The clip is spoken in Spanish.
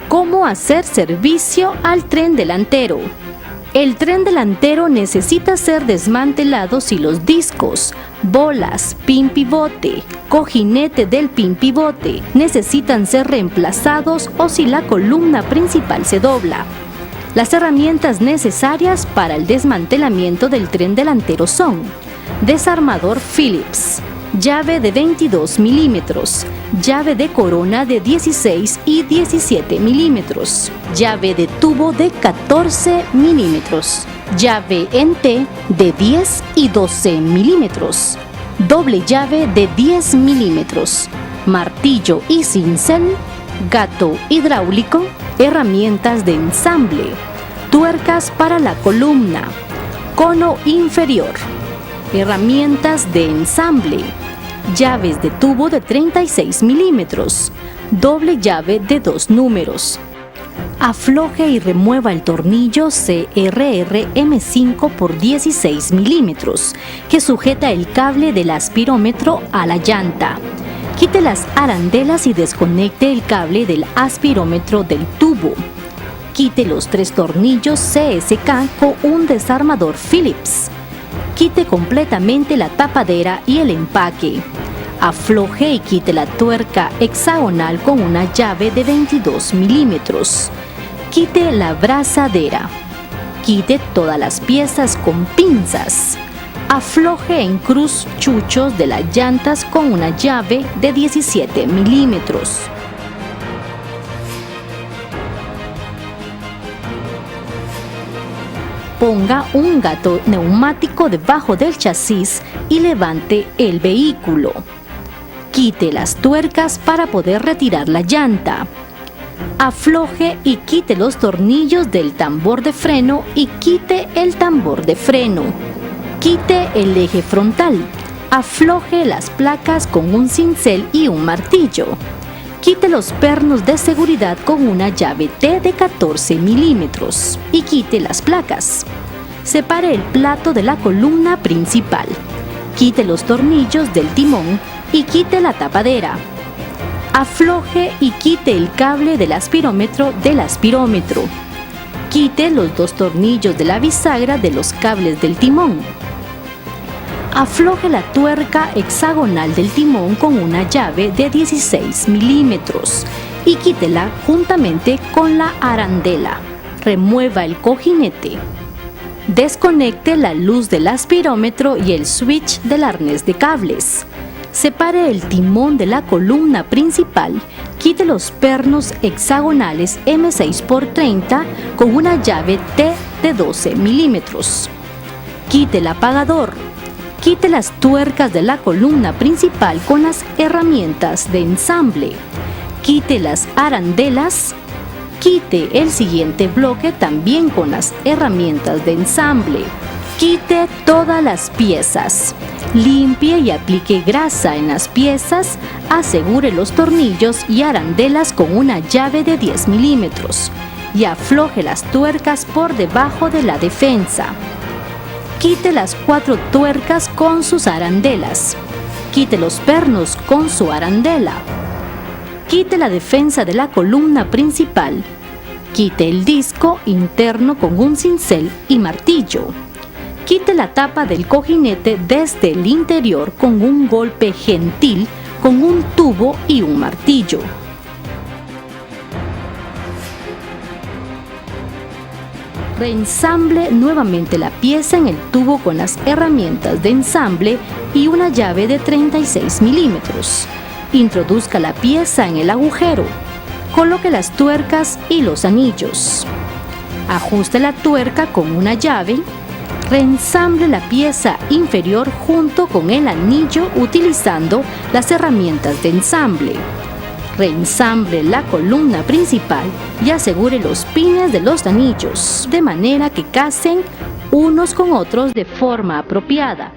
¿Cómo hacer servicio al tren delantero? El tren delantero necesita ser desmantelado si los discos, bolas, pin pivote, cojinete del pin pivote necesitan ser reemplazados o si la columna principal se dobla. Las herramientas necesarias para el desmantelamiento del tren delantero son: desarmador Phillips, llave de 22 milímetros, llave de corona de 16 y 17 milímetros, llave de tubo de 14 milímetros, llave en T de 10 y 12 milímetros, doble llave de 10 milímetros, martillo y cincel, gato hidráulico, herramientas de ensamble, tuercas para la columna, cono inferior, herramientas de ensamble, llaves de tubo de 36 milímetros, doble llave de 2 números. Afloje y remueva el tornillo CRR M5 por 16 milímetros que sujeta el cable del aspirómetro a la llanta. Quite las arandelas y desconecte el cable del aspirómetro del tubo. Quite los 3 tornillos CSK con un desarmador Phillips. Quite completamente la tapadera y el empaque. Afloje y quite la tuerca hexagonal con una llave de 22 milímetros. Quite la abrazadera. Quite todas las piezas con pinzas. Afloje en cruz chuchos de las llantas con una llave de 17 milímetros. Ponga un gato neumático debajo del chasis y levante el vehículo. Quite las tuercas para poder retirar la llanta. Afloje y quite los tornillos del tambor de freno y quite el tambor de freno. Quite el eje frontal. Afloje las placas con un cincel y un martillo. Quite los pernos de seguridad con una llave T de 14 milímetros y quite las placas. Separe el plato de la columna principal. Quite los tornillos del timón y quite la tapadera. Afloje y quite el cable del aspirómetro del aspirómetro. Quite los 2 tornillos de la bisagra de los cables del timón. Afloje la tuerca hexagonal del timón con una llave de 16 milímetros y quítela juntamente con la arandela. Remueva el cojinete. Desconecte la luz del aspirómetro y el switch del arnés de cables. Separe el timón de la columna principal. Quite los pernos hexagonales M6x30 con una llave T de 12 milímetros. Quite el apagador. Quite las tuercas de la columna principal con las herramientas de ensamble. Quite las arandelas. Quite el siguiente bloque también con las herramientas de ensamble. Quite todas las piezas. Limpie y aplique grasa en las piezas. Asegure los tornillos y arandelas con una llave de 10 milímetros y afloje las tuercas por debajo de la defensa. Quite las 4 tuercas con sus arandelas. Quite los pernos con su arandela. Quite la defensa de la columna principal. Quite el disco interno con un cincel y martillo. Quite la tapa del cojinete desde el interior con un golpe gentil con un tubo y un martillo. Reensamble nuevamente la pieza en el tubo con las herramientas de ensamble y una llave de 36 milímetros. Introduzca la pieza en el agujero. Coloque las tuercas y los anillos. Ajuste la tuerca con una llave. Reensamble la pieza inferior junto con el anillo utilizando las herramientas de ensamble. Reensamble la columna principal y asegure los pines de los anillos de manera que casen unos con otros de forma apropiada.